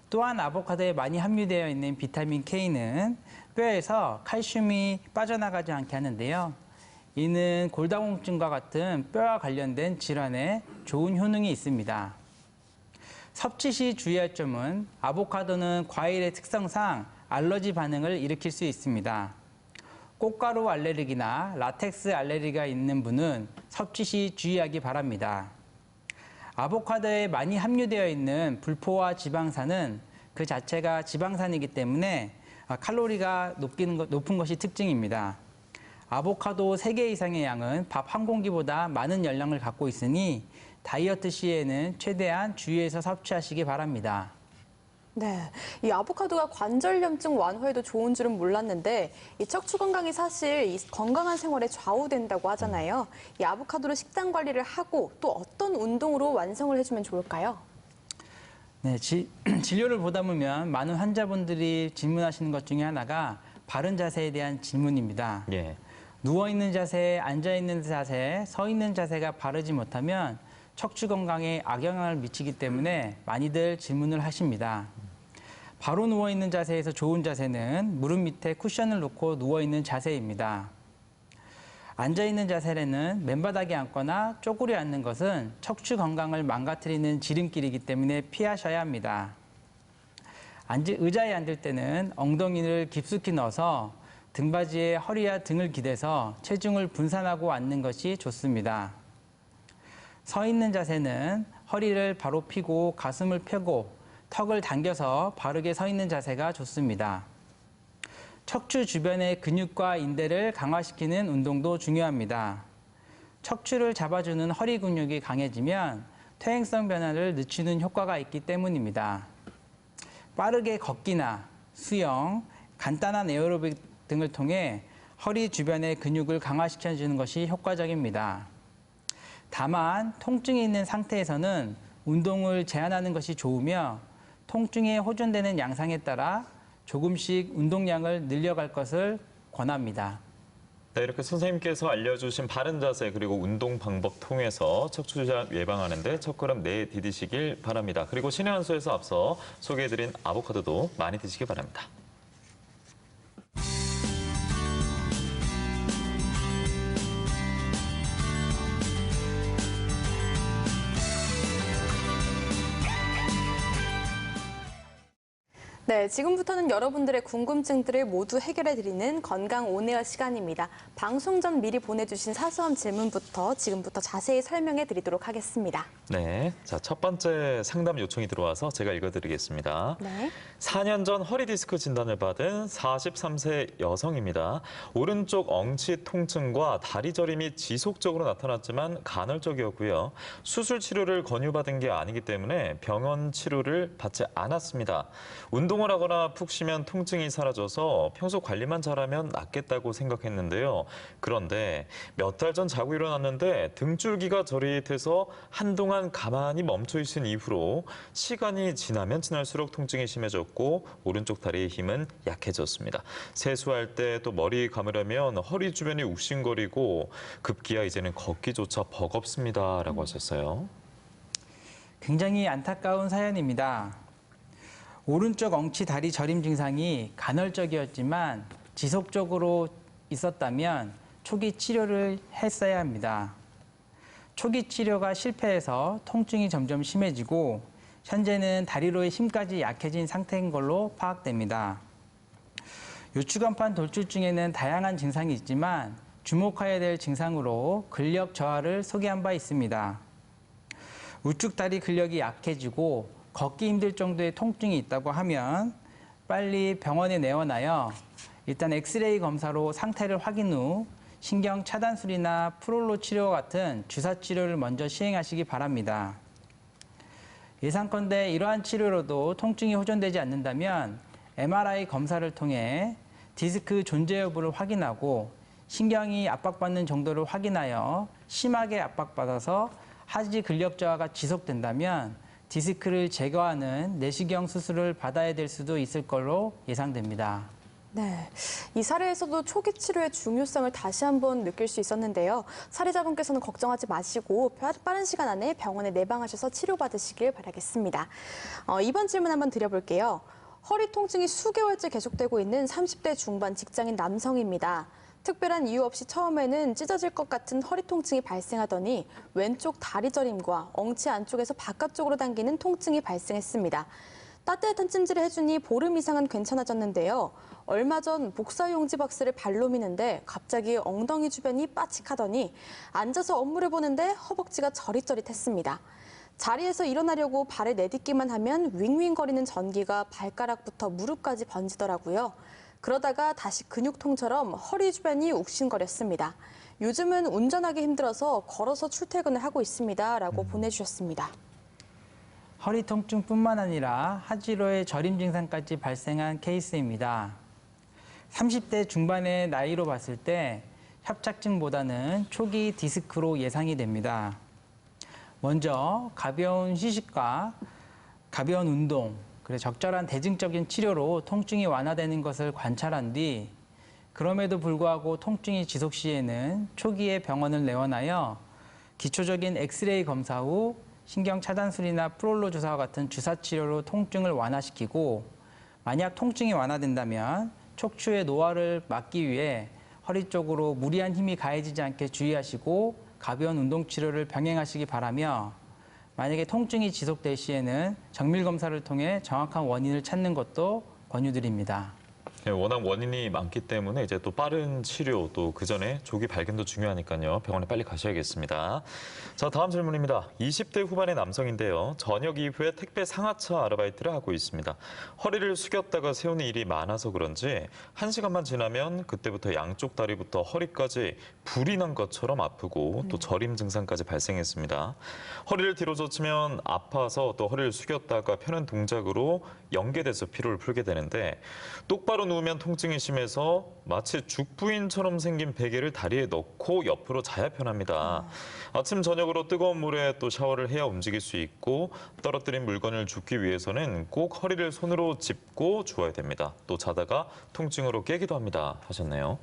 또한 아보카도에 많이 함유되어 있는 비타민 K는 뼈에서 칼슘이 빠져나가지 않게 하는데요. 이는 골다공증과 같은 뼈와 관련된 질환에 좋은 효능이 있습니다. 섭취 시 주의할 점은 아보카도는 과일의 특성상 알러지 반응을 일으킬 수 있습니다. 꽃가루 알레르기나 라텍스 알레르기가 있는 분은 섭취 시 주의하기 바랍니다. 아보카도에 많이 함유되어 있는 불포화 지방산은 그 자체가 지방산이기 때문에 칼로리가 높은 것이 특징입니다. 아보카도 3개 이상의 양은 밥 한 공기보다 많은 열량을 갖고 있으니 다이어트 시에는 최대한 주의해서 섭취하시기 바랍니다. 네, 이 아보카도가 관절염증 완화에도 좋은 줄은 몰랐는데 이 척추 건강이 사실 이 건강한 생활에 좌우된다고 하잖아요. 이 아보카도로 식단 관리를 하고 또 어떤 운동으로 완성을 해주면 좋을까요? 네, 진료를 보다 보면 많은 환자분들이 질문하시는 것 중에 하나가 바른 자세에 대한 질문입니다. 예. 누워있는 자세, 앉아있는 자세, 서있는 자세가 바르지 못하면 척추 건강에 악영향을 미치기 때문에 많이들 질문을 하십니다. 바로 누워있는 자세에서 좋은 자세는 무릎 밑에 쿠션을 놓고 누워있는 자세입니다. 앉아있는 자세는 맨바닥에 앉거나 쪼그려 앉는 것은 척추 건강을 망가뜨리는 지름길이기 때문에 피하셔야 합니다. 의자에 앉을 때는 엉덩이를 깊숙이 넣어서 등받이에 허리와 등을 기대서 체중을 분산하고 앉는 것이 좋습니다. 서 있는 자세는 허리를 바로 펴고 가슴을 펴고 턱을 당겨서 바르게 서 있는 자세가 좋습니다. 척추 주변의 근육과 인대를 강화시키는 운동도 중요합니다. 척추를 잡아주는 허리 근육이 강해지면 퇴행성 변화를 늦추는 효과가 있기 때문입니다. 빠르게 걷기나 수영, 간단한 에어로빅 등을 통해 허리 주변의 근육을 강화시켜주는 것이 효과적입니다. 다만 통증이 있는 상태에서는 운동을 제한하는 것이 좋으며 통증에 호전되는 양상에 따라 조금씩 운동량을 늘려갈 것을 권합니다. 네, 이렇게 선생님께서 알려주신 바른 자세 그리고 운동 방법 통해서 척추질환 예방하는 데 첫걸음 내디디시길 바랍니다. 그리고 신의 한 수에서 앞서 소개해드린 아보카도도 많이 드시기 바랍니다. 네, 지금부터는 여러분들의 궁금증들을 모두 해결해드리는 건강 온에어 시간입니다. 방송 전 미리 보내주신 사소한 질문부터 지금부터 자세히 설명해드리도록 하겠습니다. 네, 자, 첫 번째 상담 요청이 들어와서 제가 읽어드리겠습니다. 네. 4년 전 허리 디스크 진단을 받은 43세 여성입니다. 오른쪽 엉치 통증과 다리 저림이 지속적으로 나타났지만 간헐적이었고요. 수술 치료를 권유받은 게 아니기 때문에 병원 치료를 받지 않았습니다. 운동을 하거나 푹 쉬면 통증이 사라져서 평소 관리만 잘하면 낫겠다고 생각했는데요. 그런데 몇 달 전 자고 일어났는데 등줄기가 저릿해서 한동안 가만히 멈춰 있은 이후로 시간이 지나면 지날수록 통증이 심해졌고 오른쪽 다리의 힘은 약해졌습니다. 세수할 때 또 머리 감으려면 허리 주변이 욱신거리고 급기야 이제는 걷기조차 버겁습니다라고 하셨어요. 굉장히 안타까운 사연입니다. 오른쪽 엉치 다리 저림 증상이 간헐적이었지만 지속적으로 있었다면 초기 치료를 했어야 합니다. 초기 치료가 실패해서 통증이 점점 심해지고 현재는 다리로의 힘까지 약해진 상태인 걸로 파악됩니다. 요추간판 돌출증에는 다양한 증상이 있지만 주목해야 될 증상으로 근력 저하를 소개한 바 있습니다. 우측 다리 근력이 약해지고 걷기 힘들 정도의 통증이 있다고 하면 빨리 병원에 내원하여 일단 엑스레이 검사로 상태를 확인 후 신경 차단술이나 프롤로 치료와 같은 주사 치료를 먼저 시행하시기 바랍니다. 예상컨대 이러한 치료로도 통증이 호전되지 않는다면 MRI 검사를 통해 디스크 존재 여부를 확인하고 신경이 압박받는 정도를 확인하여 심하게 압박받아서 하지 근력 저하가 지속된다면 디스크를 제거하는 내시경 수술을 받아야 될 수도 있을 걸로 예상됩니다. 네, 이 사례에서도 초기 치료의 중요성을 다시 한번 느낄 수 있었는데요. 사례자분께서는 걱정하지 마시고 빠른 시간 안에 병원에 내방하셔서 치료받으시길 바라겠습니다. 이번 질문 한번 드려볼게요. 허리 통증이 수개월째 계속되고 있는 30대 중반 직장인 남성입니다. 특별한 이유 없이 처음에는 찢어질 것 같은 허리 통증이 발생하더니 왼쪽 다리 저림과 엉치 안쪽에서 바깥쪽으로 당기는 통증이 발생했습니다. 따뜻한 찜질을 해주니 보름 이상은 괜찮아졌는데요. 얼마 전 복사용지 박스를 발로 미는데 갑자기 엉덩이 주변이 빠칙하더니 앉아서 업무를 보는데 허벅지가 저릿저릿했습니다. 자리에서 일어나려고 발을 내딛기만 하면 윙윙거리는 전기가 발가락부터 무릎까지 번지더라고요. 그러다가 다시 근육통처럼 허리 주변이 욱신거렸습니다. 요즘은 운전하기 힘들어서 걸어서 출퇴근을 하고 있습니다. 라고 보내주셨습니다. 허리 통증뿐만 아니라 하지로의 저림 증상까지 발생한 케이스입니다. 30대 중반의 나이로 봤을 때 협착증보다는 초기 디스크로 예상이 됩니다. 먼저 가벼운 휴식과 가벼운 운동, 그리고 적절한 대증적인 치료로 통증이 완화되는 것을 관찰한 뒤 그럼에도 불구하고 통증이 지속 시에는 초기에 병원을 내원하여 기초적인 엑스레이 검사 후 신경 차단술이나 프롤로 주사와 같은 주사 치료로 통증을 완화시키고 만약 통증이 완화된다면 척추의 노화를 막기 위해 허리 쪽으로 무리한 힘이 가해지지 않게 주의하시고 가벼운 운동 치료를 병행하시기 바라며 만약에 통증이 지속될 시에는 정밀 검사를 통해 정확한 원인을 찾는 것도 권유드립니다. 네, 워낙 원인이 많기 때문에 이제 또 빠른 치료 또 그 전에 조기 발견도 중요하니까요. 병원에 빨리 가셔야겠습니다. 자, 다음 질문입니다. 20대 후반의 남성인데요. 저녁 이후에 택배 상하차 아르바이트를 하고 있습니다. 허리를 숙였다가 세우는 일이 많아서 그런지 1시간만 지나면 그때부터 양쪽 다리부터 허리까지 불이 난 것처럼 아프고 또 저림 증상까지 발생했습니다. 허리를 뒤로 젖히면 아파서 또 허리를 숙였다가 펴는 동작으로 연계돼서 피로를 풀게 되는데 똑바로 누우면 통증이 심해서 마치 죽부인처럼 생긴 베개를 다리에 넣고 옆으로 자야 편합니다. 아침 저녁으로 뜨거운 물에 또 샤워를 해야 움직일 수 있고 떨어뜨린 물건을 줍기 위해서는 꼭 허리를 손으로 짚고 주워야 됩니다. 또 자다가 통증으로 깨기도 합니다. 하셨네요.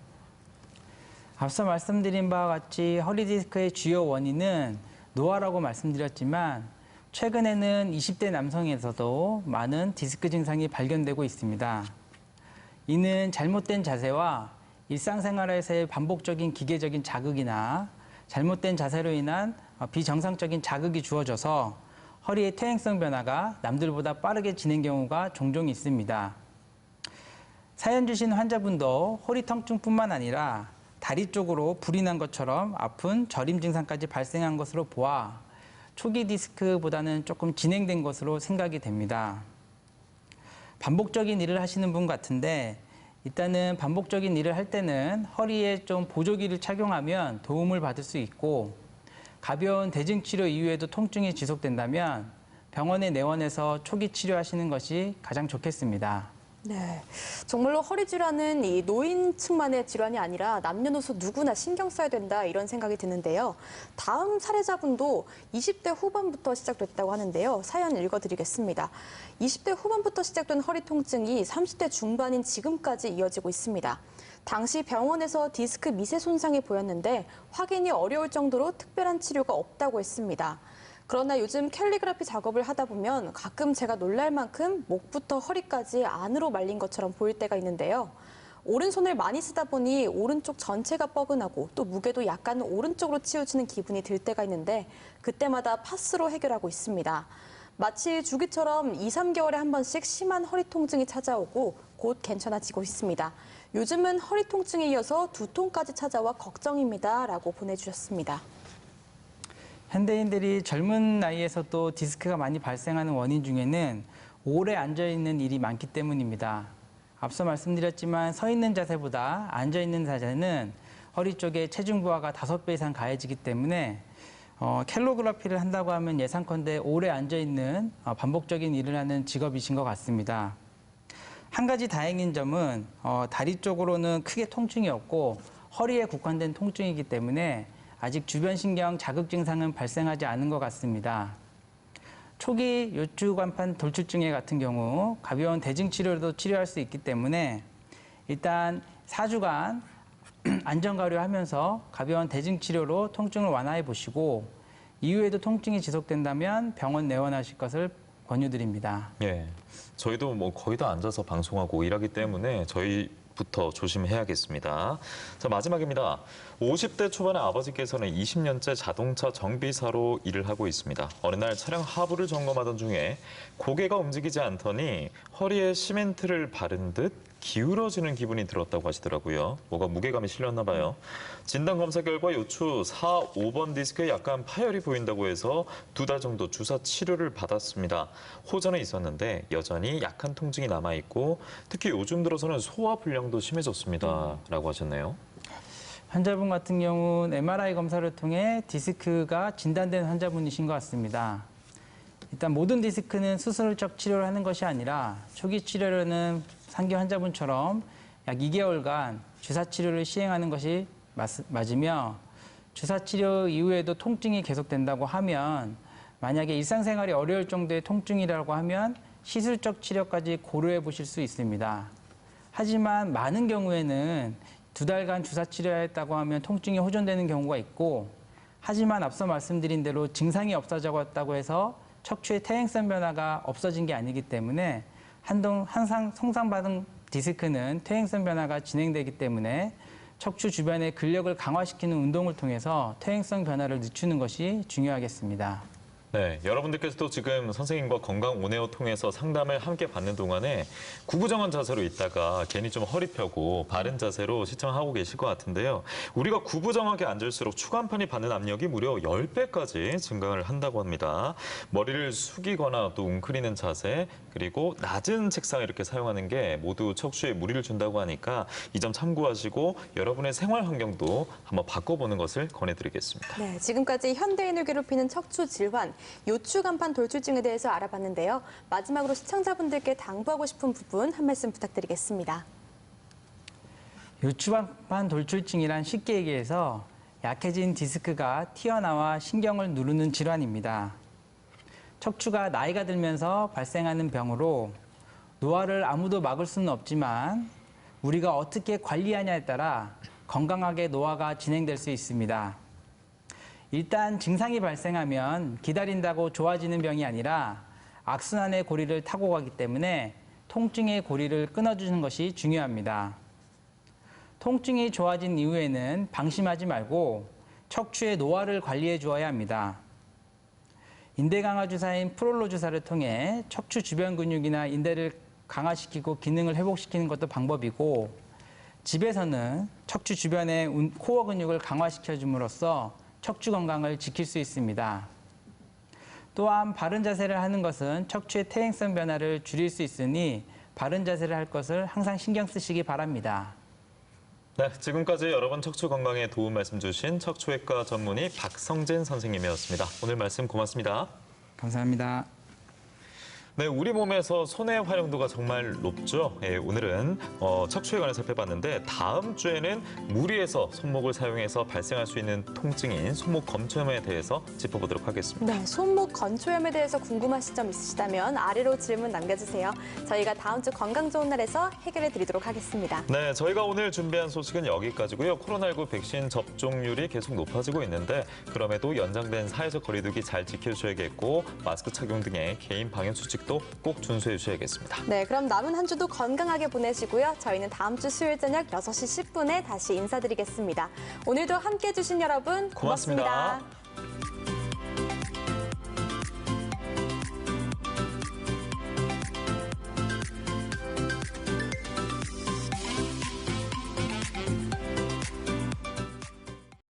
앞서 말씀드린 바와 같이 허리 디스크의 주요 원인은 노화라고 말씀드렸지만 최근에는 20대 남성에서도 많은 디스크 증상이 발견되고 있습니다. 이는 잘못된 자세와 일상생활에서의 반복적인 기계적인 자극이나 잘못된 자세로 인한 비정상적인 자극이 주어져서 허리의 퇴행성 변화가 남들보다 빠르게 진행 경우가 종종 있습니다. 사연 주신 환자분도 허리 통증뿐만 아니라 다리 쪽으로 불이 난 것처럼 아픈 저림 증상까지 발생한 것으로 보아 초기 디스크보다는 조금 진행된 것으로 생각이 됩니다. 반복적인 일을 하시는 분 같은데 일단은 반복적인 일을 할 때는 허리에 좀 보조기를 착용하면 도움을 받을 수 있고 가벼운 대증 치료 이후에도 통증이 지속된다면 병원에 내원해서 초기 치료하시는 것이 가장 좋겠습니다. 네, 정말로 허리 질환은 이 노인층만의 질환이 아니라 남녀노소 누구나 신경 써야 된다 이런 생각이 드는데요. 다음 사례자분도 20대 후반부터 시작됐다고 하는데요. 사연 읽어드리겠습니다. 20대 후반부터 시작된 허리 통증이 30대 중반인 지금까지 이어지고 있습니다. 당시 병원에서 디스크 미세 손상이 보였는데 확인이 어려울 정도로 특별한 치료가 없다고 했습니다. 그러나 요즘 캘리그라피 작업을 하다 보면 가끔 제가 놀랄 만큼 목부터 허리까지 안으로 말린 것처럼 보일 때가 있는데요. 오른손을 많이 쓰다 보니 오른쪽 전체가 뻐근하고 또 무게도 약간 오른쪽으로 치우치는 기분이 들 때가 있는데 그때마다 파스로 해결하고 있습니다. 마치 주기처럼 2, 3개월에 한 번씩 심한 허리 통증이 찾아오고 곧 괜찮아지고 있습니다. 요즘은 허리 통증에 이어서 두통까지 찾아와 걱정입니다. 라고 보내주셨습니다. 현대인들이 젊은 나이에서도 디스크가 많이 발생하는 원인 중에는 오래 앉아있는 일이 많기 때문입니다. 앞서 말씀드렸지만 서 있는 자세보다 앉아있는 자세는 허리 쪽에 체중 부하가 5배 이상 가해지기 때문에 캘리그라피를 한다고 하면 예상컨대 오래 앉아있는 반복적인 일을 하는 직업이신 것 같습니다. 한 가지 다행인 점은 다리 쪽으로는 크게 통증이 없고 허리에 국한된 통증이기 때문에 아직 주변 신경 자극 증상은 발생하지 않은 것 같습니다. 초기 요추간판 돌출증에 같은 경우 가벼운 대증 치료로도 치료할 수 있기 때문에 일단 4주간 안전가료하면서 가벼운 대증 치료로 통증을 완화해 보시고 이후에도 통증이 지속된다면 병원 내원하실 것을 권유드립니다. 예, 저희도 뭐 거의 다 앉아서 방송하고 일하기 때문에 저희부터 조심해야겠습니다. 자, 마지막입니다. 50대 초반의 아버지께서는 20년째 자동차 정비사로 일을 하고 있습니다. 어느 날 차량 하부를 점검하던 중에 고개가 움직이지 않더니 허리에 시멘트를 바른 듯 기울어지는 기분이 들었다고 하시더라고요. 뭐가 무게감이 실렸나 봐요. 진단 검사 결과 요추 4, 5번 디스크에 약간 파열이 보인다고 해서 2달 정도 주사 치료를 받았습니다. 호전은 있었는데 여전히 약한 통증이 남아있고 특히 요즘 들어서는 소화 불량도 심해졌습니다. 라고 하셨네요. 환자분 같은 경우는 MRI 검사를 통해 디스크가 진단된 환자분이신 것 같습니다. 일단 모든 디스크는 수술적 치료를 하는 것이 아니라 초기 치료로는 상기 환자분처럼 약 2개월간 주사 치료를 시행하는 것이 맞으며 주사 치료 이후에도 통증이 계속된다고 하면 만약에 일상생활이 어려울 정도의 통증이라고 하면 시술적 치료까지 고려해 보실 수 있습니다. 하지만 많은 경우에는 2달간 주사 치료했다고 하면 통증이 호전되는 경우가 있고 하지만 앞서 말씀드린 대로 증상이 없어졌다고 해서 척추의 퇴행성 변화가 없어진 게 아니기 때문에 항상 손상받은 디스크는 퇴행성 변화가 진행되기 때문에 척추 주변의 근력을 강화시키는 운동을 통해서 퇴행성 변화를 늦추는 것이 중요하겠습니다. 네, 여러분들께서도 지금 선생님과 건강 온에어 통해서 상담을 함께 받는 동안에 구부정한 자세로 있다가 괜히 좀 허리 펴고 바른 자세로 시청하고 계실 것 같은데요. 우리가 구부정하게 앉을수록 추간판이 받는 압력이 무려 10배까지 증가를 한다고 합니다. 머리를 숙이거나 또 웅크리는 자세, 그리고 낮은 책상을 이렇게 사용하는 게 모두 척추에 무리를 준다고 하니까 이 점 참고하시고 여러분의 생활 환경도 한번 바꿔보는 것을 권해드리겠습니다. 네, 지금까지 현대인을 괴롭히는 척추 질환, 요추간판 돌출증에 대해서 알아봤는데요. 마지막으로 시청자분들께 당부하고 싶은 부분 한 말씀 부탁드리겠습니다. 요추간판 돌출증이란 쉽게 얘기해서 약해진 디스크가 튀어나와 신경을 누르는 질환입니다. 척추가 나이가 들면서 발생하는 병으로 노화를 아무도 막을 수는 없지만 우리가 어떻게 관리하냐에 따라 건강하게 노화가 진행될 수 있습니다. 일단 증상이 발생하면 기다린다고 좋아지는 병이 아니라 악순환의 고리를 타고 가기 때문에 통증의 고리를 끊어주는 것이 중요합니다. 통증이 좋아진 이후에는 방심하지 말고 척추의 노화를 관리해 주어야 합니다. 인대 강화 주사인 프롤로 주사를 통해 척추 주변 근육이나 인대를 강화시키고 기능을 회복시키는 것도 방법이고, 집에서는 척추 주변의 코어 근육을 강화시켜 줌으로써 척추 건강을 지킬 수 있습니다. 또한 바른 자세를 하는 것은 척추의 퇴행성 변화를 줄일 수 있으니 바른 자세를 할 것을 항상 신경 쓰시기 바랍니다. 네, 지금까지 여러분 척추 건강에 도움 말씀 주신 척추외과 전문의 박성진 선생님이었습니다. 오늘 말씀 고맙습니다. 감사합니다. 네, 우리 몸에서 손의 활용도가 정말 높죠. 예, 오늘은 척추에 관해 살펴봤는데 다음 주에는 무리해서 손목을 사용해서 발생할 수 있는 통증인 손목 건초염에 대해서 짚어보도록 하겠습니다. 네, 손목 건초염에 대해서 궁금하신 점 있으시다면 아래로 질문 남겨주세요. 저희가 다음 주 건강 좋은 날에서 해결해 드리도록 하겠습니다. 네, 저희가 오늘 준비한 소식은 여기까지고요. 코로나19 백신 접종률이 계속 높아지고 있는데 그럼에도 연장된 사회적 거리두기 잘 지켜주셔야겠고 마스크 착용 등의 개인 방역 수칙도 꼭 준수해 주셔야겠습니다. 네, 그럼 남은 한 주도 건강하게 보내시고요. 저희는 다음 주 수요일 저녁 6시 10분에 다시 인사드리겠습니다. 오늘도 함께해 주신 여러분 고맙습니다. 고맙습니다.